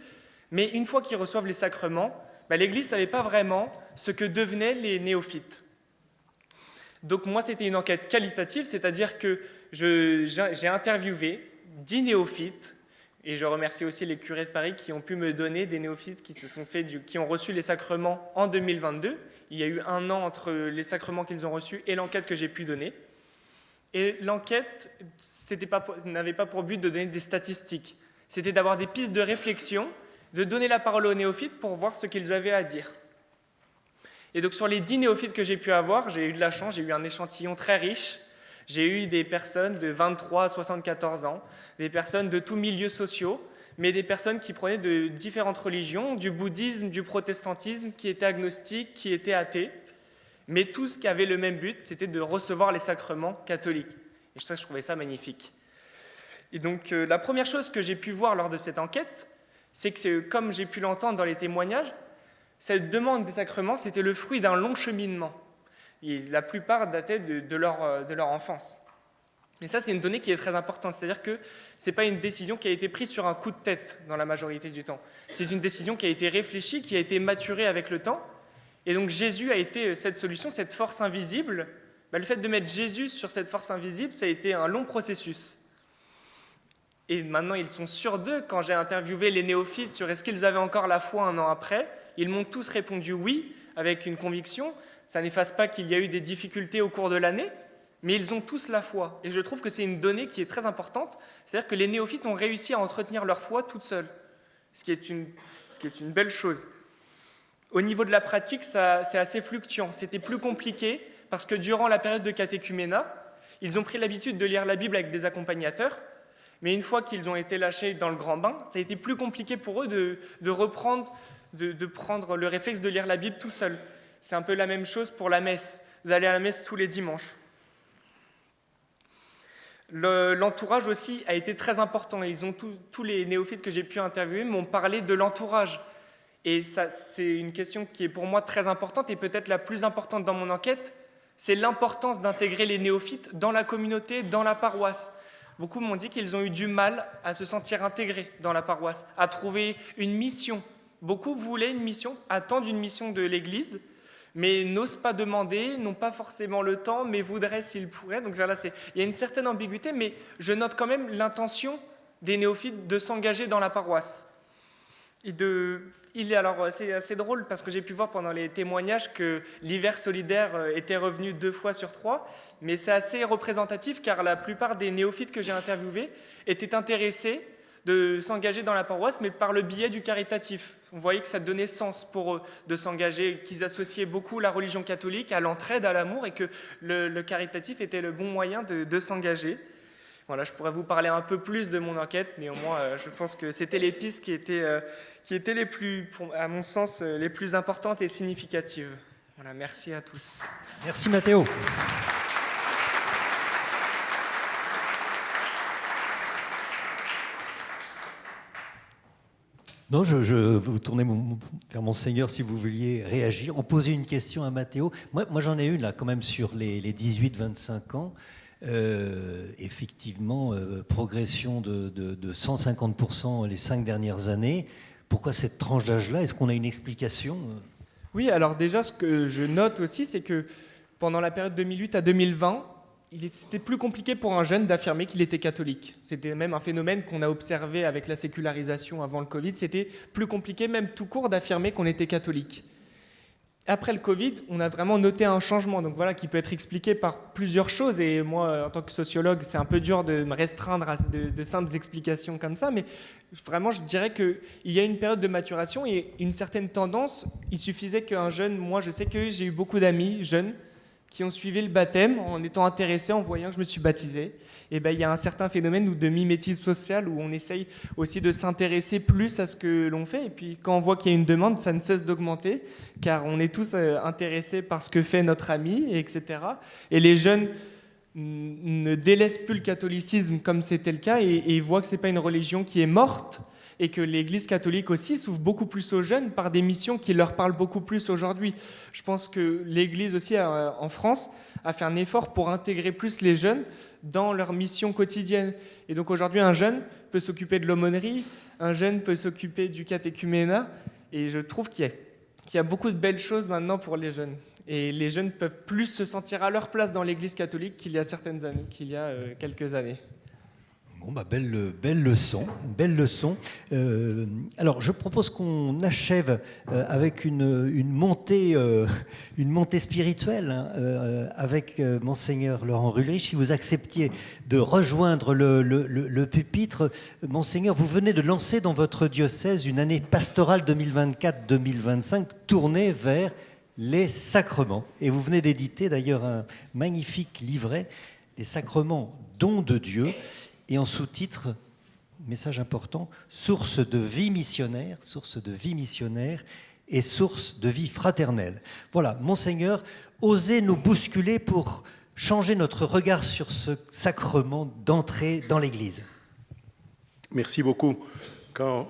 Mais une fois qu'ils reçoivent les sacrements, l'Église ne savait pas vraiment ce que devenaient les néophytes. Donc moi, c'était une enquête qualitative, c'est-à-dire que j'ai interviewé 10 néophytes, et je remercie aussi les curés de Paris qui ont pu me donner des néophytes qui ont reçu les sacrements en 2022. Il y a eu un an entre les sacrements qu'ils ont reçus et l'enquête que j'ai pu donner. Et l'enquête n'avait pas pour but de donner des statistiques. C'était d'avoir des pistes de réflexion, de donner la parole aux néophytes pour voir ce qu'ils avaient à dire. Et donc sur les 10 néophytes que j'ai pu avoir, j'ai eu de la chance, j'ai eu un échantillon très riche. J'ai eu des personnes de 23 à 74 ans, des personnes de tous milieux sociaux, mais des personnes qui prenaient de différentes religions, du bouddhisme, du protestantisme, qui étaient agnostiques, qui étaient athées, mais tous qui avaient le même but, c'était de recevoir les sacrements catholiques. Et ça, je trouvais ça magnifique. Et donc, la première chose que j'ai pu voir lors de cette enquête, c'est que, comme j'ai pu l'entendre dans les témoignages, cette demande des sacrements, c'était le fruit d'un long cheminement. Et la plupart dataient de leur enfance. Et ça, c'est une donnée qui est très importante. C'est-à-dire que ce n'est pas une décision qui a été prise sur un coup de tête dans la majorité du temps. C'est une décision qui a été réfléchie, qui a été maturée avec le temps. Et donc Jésus a été cette solution, cette force invisible. Le fait de mettre Jésus sur cette force invisible, ça a été un long processus. Et maintenant, ils sont sûrs d'eux. Quand j'ai interviewé les néophytes sur est-ce qu'ils avaient encore la foi un an après, ils m'ont tous répondu oui, avec une conviction. Ça n'efface pas qu'il y a eu des difficultés au cours de l'année, mais ils ont tous la foi. Et je trouve que c'est une donnée qui est très importante, c'est-à-dire que les néophytes ont réussi à entretenir leur foi toute seule, ce qui est une belle chose. Au niveau de la pratique, c'est assez fluctuant. C'était plus compliqué parce que durant la période de catéchuménat, ils ont pris l'habitude de lire la Bible avec des accompagnateurs, mais une fois qu'ils ont été lâchés dans le grand bain, ça a été plus compliqué pour eux de reprendre, de prendre le réflexe de lire la Bible tout seul. C'est un peu la même chose pour la messe. Vous allez à la messe tous les dimanches. L'entourage aussi a été très important. Tous les néophytes que j'ai pu interviewer m'ont parlé de l'entourage. Et ça, c'est une question qui est pour moi très importante et peut-être la plus importante dans mon enquête. C'est l'importance d'intégrer les néophytes dans la communauté, dans la paroisse. Beaucoup m'ont dit qu'ils ont eu du mal à se sentir intégrés dans la paroisse, à trouver une mission. Beaucoup voulaient une mission, attendent une mission de l'Église, mais n'osent pas demander, n'ont pas forcément le temps, mais voudraient s'ils pourraient. Donc là, il y a une certaine ambiguïté, mais je note quand même l'intention des néophytes de s'engager dans la paroisse. Alors, c'est assez drôle parce que j'ai pu voir pendant les témoignages que l'hiver solidaire était revenu 2 fois sur 3, mais c'est assez représentatif car la plupart des néophytes que j'ai interviewés étaient intéressés de s'engager dans la paroisse, mais par le biais du caritatif. On voyait que ça donnait sens pour eux de s'engager, qu'ils associaient beaucoup la religion catholique à l'entraide, à l'amour, et que le caritatif était le bon moyen de s'engager. Voilà, je pourrais vous parler un peu plus de mon enquête, néanmoins, je pense que c'était les pistes qui étaient les plus, à mon sens, les plus importantes et significatives. Voilà, merci à tous. Merci Mathéo. Non, je vous tournez vers Monseigneur si vous vouliez réagir ou poser une question à Mathéo. Moi j'en ai une là quand même sur les 18-25 ans. Effectivement, progression de 150% les 5 dernières années. Pourquoi cette tranche d'âge-là? Est-ce qu'on a une explication? Oui, alors déjà, ce que je note aussi, c'est que pendant la période 2008 à 2020, c'était plus compliqué pour un jeune d'affirmer qu'il était catholique. C'était même un phénomène qu'on a observé avec la sécularisation avant le Covid. C'était plus compliqué, même tout court, d'affirmer qu'on était catholique. Après le Covid, on a vraiment noté un changement, donc voilà, qui peut être expliqué par plusieurs choses. Et moi, en tant que sociologue, c'est un peu dur de me restreindre à de simples explications comme ça, mais vraiment, je dirais qu'il y a une période de maturation et une certaine tendance. Il suffisait qu'un jeune, moi, je sais que j'ai eu beaucoup d'amis jeunes qui ont suivi le baptême en étant intéressés, en voyant que je me suis baptisé. Et il y a un certain phénomène de mimétisme social où on essaye aussi de s'intéresser plus à ce que l'on fait. Et puis quand on voit qu'il y a une demande, ça ne cesse d'augmenter, car on est tous intéressés par ce que fait notre ami, etc. Et les jeunes ne délaissent plus le catholicisme comme c'était le cas, et ils voient que ce n'est pas une religion qui est morte, et que l'Église catholique aussi s'ouvre beaucoup plus aux jeunes par des missions qui leur parlent beaucoup plus aujourd'hui. Je pense que l'Église aussi en France a fait un effort pour intégrer plus les jeunes dans leur mission quotidienne. Et donc aujourd'hui, un jeune peut s'occuper de l'aumônerie, un jeune peut s'occuper du catéchuménat, et je trouve qu'il y a beaucoup de belles choses maintenant pour les jeunes. Et les jeunes peuvent plus se sentir à leur place dans l'Église catholique qu'il y a quelques années. Bon, belle leçon. Alors, je propose qu'on achève avec une montée spirituelle avec Monseigneur Laurent Ulrich. Si vous acceptiez de rejoindre le pupitre, Monseigneur, vous venez de lancer dans votre diocèse une année pastorale 2024-2025 tournée vers les sacrements. Et vous venez d'éditer d'ailleurs un magnifique livret, Les sacrements, dons de Dieu. Et en sous-titre, message important, source de vie missionnaire et source de vie fraternelle. Voilà, Monseigneur, osez nous bousculer pour changer notre regard sur ce sacrement d'entrée dans l'Église. Merci beaucoup. Quand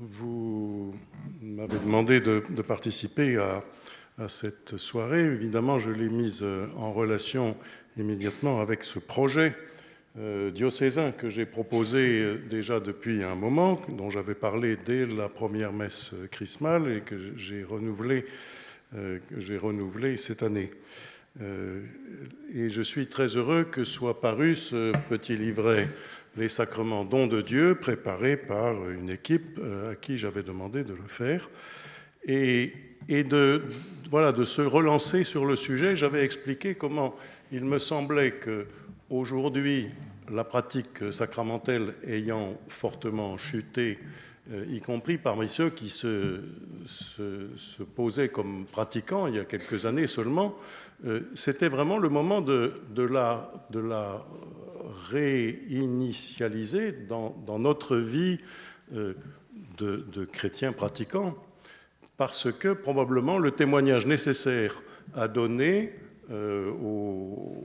vous m'avez demandé de participer à cette soirée, évidemment, je l'ai mise en relation immédiatement avec ce projet diocésain que j'ai proposé déjà depuis un moment, dont j'avais parlé dès la première messe chrismale et que j'ai renouvelé cette année. Et je suis très heureux que soit paru ce petit livret « Les sacrements, dons de Dieu », préparé par une équipe à qui j'avais demandé de le faire. Et de se relancer sur le sujet, j'avais expliqué comment il me semblait qu'aujourd'hui, la pratique sacramentelle ayant fortement chuté, y compris parmi ceux qui se posaient comme pratiquants il y a quelques années seulement, c'était vraiment le moment de la réinitialiser dans notre vie de chrétiens pratiquants, parce que probablement le témoignage nécessaire à donner au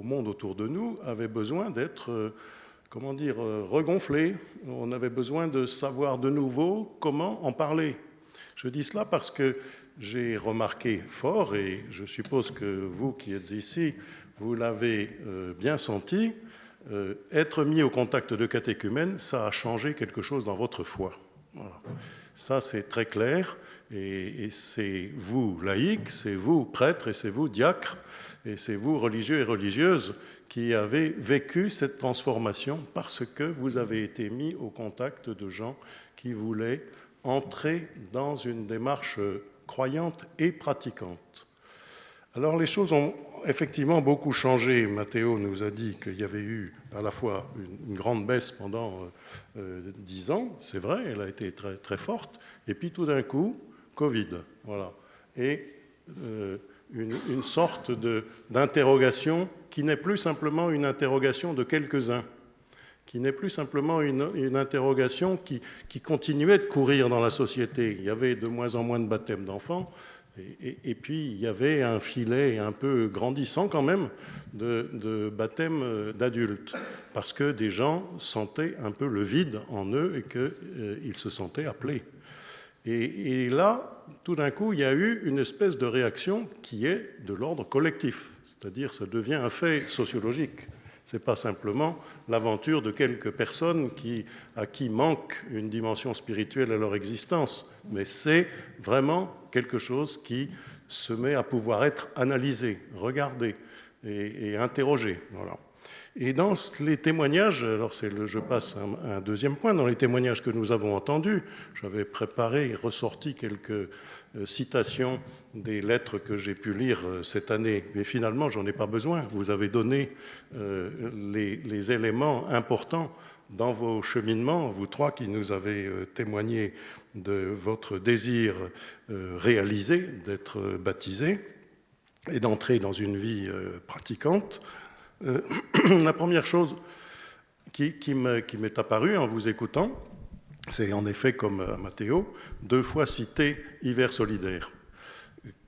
monde autour de nous avait besoin d'être, regonflé. On avait besoin de savoir de nouveau comment en parler. Je dis cela parce que j'ai remarqué fort, et je suppose que vous qui êtes ici, vous l'avez bien senti, être mis au contact de catéchumènes, ça a changé quelque chose dans votre foi. Voilà. Ça, c'est très clair, et c'est vous, laïcs, c'est vous, prêtres, et c'est vous, diacres, et c'est vous, religieux et religieuses, qui avez vécu cette transformation parce que vous avez été mis au contact de gens qui voulaient entrer dans une démarche croyante et pratiquante. Alors les choses ont effectivement beaucoup changé. Matteo nous a dit qu'il y avait eu à la fois une grande baisse pendant 10 ans, c'est vrai, elle a été très, très forte, et puis tout d'un coup, Covid, voilà. Et une sorte d'interrogation qui n'est plus simplement une interrogation de quelques-uns, qui n'est plus simplement une interrogation qui continuait de courir dans la société. Il y avait de moins en moins de baptêmes d'enfants, et puis il y avait un filet un peu grandissant quand même de baptêmes d'adultes, parce que des gens sentaient un peu le vide en eux et qu'ils se sentaient appelés. Et là, tout d'un coup, il y a eu une espèce de réaction qui est de l'ordre collectif, c'est-à-dire ça devient un fait sociologique. Ce n'est pas simplement l'aventure de quelques personnes à qui manque une dimension spirituelle à leur existence, mais c'est vraiment quelque chose qui se met à pouvoir être analysé, regardé et interrogé. Voilà. Et dans les témoignages, alors je passe à un deuxième point, dans les témoignages que nous avons entendus, j'avais préparé et ressorti quelques citations des lettres que j'ai pu lire cette année, mais finalement, j'en ai pas besoin. Vous avez donné les éléments importants dans vos cheminements, vous trois qui nous avez témoigné de votre désir réalisé d'être baptisé et d'entrer dans une vie pratiquante. La première chose qui m'est apparue en vous écoutant, c'est en effet, comme Matteo, 2 fois cité Hiver solidaire.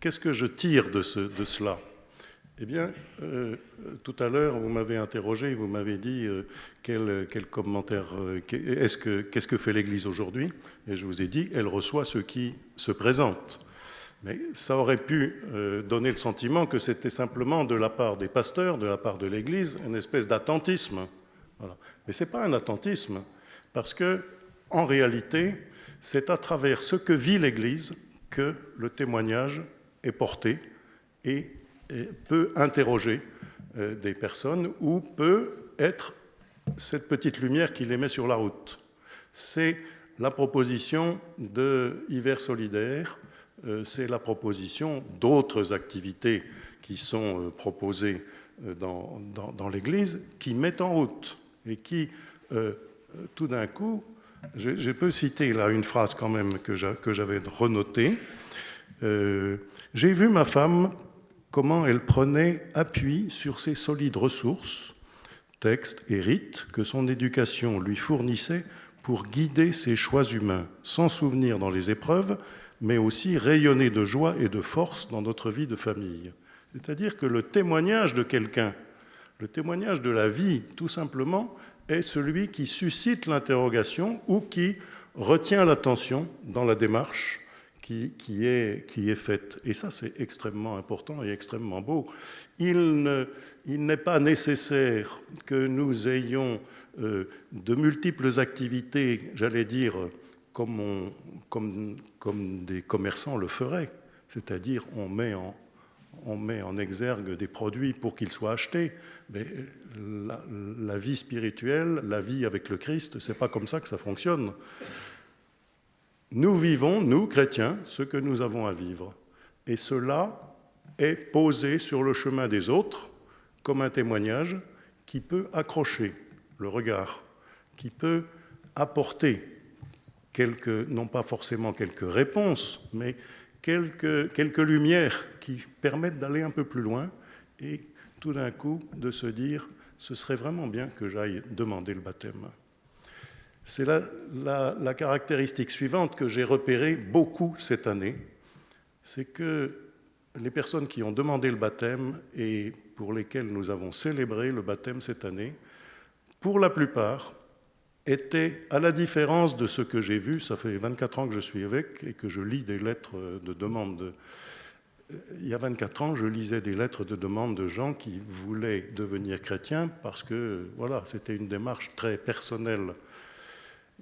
Qu'est-ce que je tire de cela ? Eh bien, tout à l'heure, vous m'avez interrogé, vous m'avez dit quel commentaire, qu'est-ce que fait l'Église aujourd'hui ? Et je vous ai dit, elle reçoit ceux qui se présentent. Mais ça aurait pu donner le sentiment que c'était simplement de la part des pasteurs, de la part de l'Église, une espèce d'attentisme. Voilà. Mais ce n'est pas un attentisme, parce que, en réalité, c'est à travers ce que vit l'Église que le témoignage est porté et peut interroger des personnes ou peut être cette petite lumière qui les met sur la route. C'est la proposition de Hiver solidaire. C'est la proposition d'autres activités qui sont proposées dans l'Église, qui mettent en route et qui, tout d'un coup, je peux citer là une phrase quand même que j'avais renotée. J'ai vu ma femme, comment elle prenait appui sur ses solides ressources, textes et rites, que son éducation lui fournissait pour guider ses choix humains, sans souvenir dans les épreuves, mais aussi rayonner de joie et de force dans notre vie de famille. C'est-à-dire que le témoignage de quelqu'un, le témoignage de la vie, tout simplement, est celui qui suscite l'interrogation ou qui retient l'attention dans la démarche qui est faite. Et ça, c'est extrêmement important et extrêmement beau. Il n'est pas nécessaire que nous ayons de multiples activités, j'allais dire, comme des commerçants le feraient, c'est-à-dire on met en exergue des produits pour qu'ils soient achetés, mais la vie spirituelle, la vie avec le Christ, c'est pas comme ça que ça fonctionne. Nous vivons, nous, chrétiens, ce que nous avons à vivre, et cela est posé sur le chemin des autres comme un témoignage qui peut accrocher le regard, qui peut apporter non pas forcément quelques réponses, mais quelques lumières qui permettent d'aller un peu plus loin et tout d'un coup de se dire « ce serait vraiment bien que j'aille demander le baptême ». C'est la caractéristique suivante que j'ai repérée beaucoup cette année, c'est que les personnes qui ont demandé le baptême et pour lesquelles nous avons célébré le baptême cette année, pour la plupart, étaient, à la différence de ce que j'ai vu, ça fait 24 ans que je suis avec et que je lis des lettres de demande. Il y a 24 ans, je lisais des lettres de demande de gens qui voulaient devenir chrétiens parce que voilà, c'était une démarche très personnelle.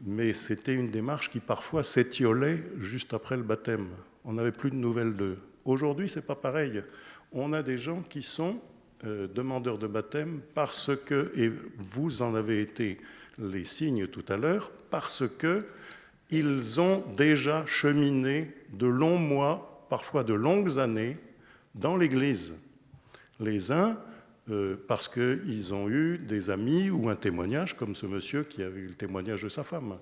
Mais c'était une démarche qui parfois s'étiolait juste après le baptême. On n'avait plus de nouvelles d'eux. Aujourd'hui, ce n'est pas pareil. On a des gens qui sont demandeurs de baptême parce que, et vous en avez été les signes tout à l'heure, parce qu'ils ont déjà cheminé de longs mois, parfois de longues années, dans l'Église. Les uns, parce qu'ils ont eu des amis ou un témoignage, comme ce monsieur qui a eu le témoignage de sa femme.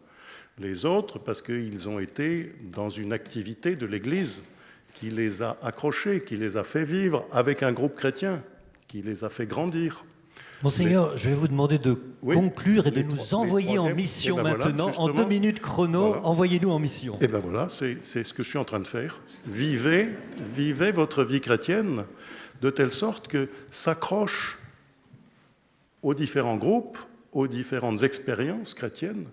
Les autres, parce qu'ils ont été dans une activité de l'Église qui les a accrochés, qui les a fait vivre avec un groupe chrétien, qui les a fait grandir. Monseigneur, je vais vous demander de conclure et de nous envoyer en mission maintenant. En 2 minutes chrono, envoyez-nous en mission. Et bien voilà, c'est ce que je suis en train de faire. Vivez votre vie chrétienne de telle sorte que s'accroche aux différents groupes, aux différentes expériences chrétiennes.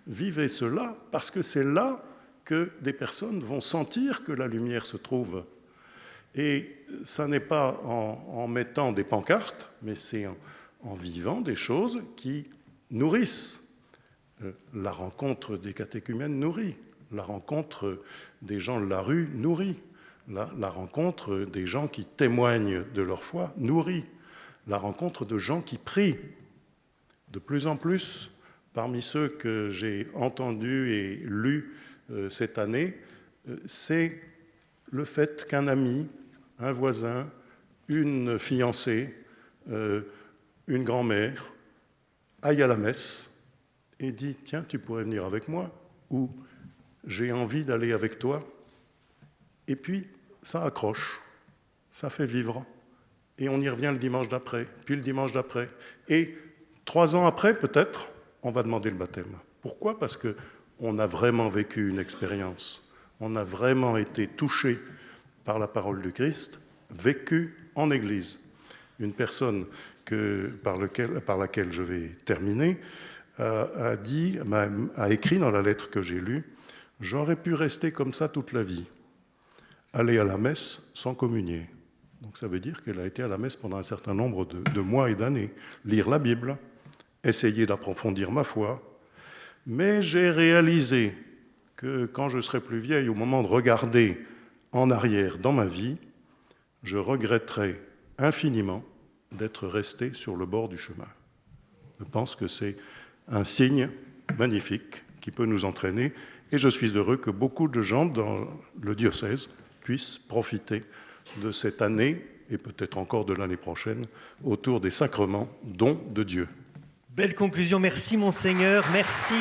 Vivez cela parce que c'est là que des personnes vont sentir que la lumière se trouve. Et ça n'est pas en mettant des pancartes, mais c'est en vivant des choses qui nourrissent. La rencontre des catéchumènes nourrit, la rencontre des gens de la rue nourrit, la rencontre des gens qui témoignent de leur foi nourrit, la rencontre de gens qui prient. De plus en plus, parmi ceux que j'ai entendus et lus cette année, c'est le fait qu'un ami, un voisin, une fiancée, une grand-mère aille à la messe et dit « Tiens, tu pourrais venir avec moi » ou « J'ai envie d'aller avec toi ». Et puis, ça accroche, ça fait vivre. Et on y revient le dimanche d'après, puis le dimanche d'après. Et 3 ans après, peut-être, on va demander le baptême. Pourquoi ? Parce qu'on a vraiment vécu une expérience. On a vraiment été touché par la parole du Christ, vécu en Église. Une personne par laquelle je vais terminer a écrit dans la lettre que j'ai lue « J'aurais pu rester comme ça toute la vie, aller à la messe sans communier ». Donc ça veut dire qu'elle a été à la messe pendant un certain nombre de mois et d'années, lire la Bible, essayer d'approfondir ma foi. Mais j'ai réalisé que quand je serai plus vieille, au moment de regarder en arrière dans ma vie, je regretterai infiniment d'être resté sur le bord du chemin. Je pense que c'est un signe magnifique qui peut nous entraîner et je suis heureux que beaucoup de gens dans le diocèse puissent profiter de cette année et peut-être encore de l'année prochaine autour des sacrements, dons de Dieu. Belle conclusion, merci Monseigneur, merci.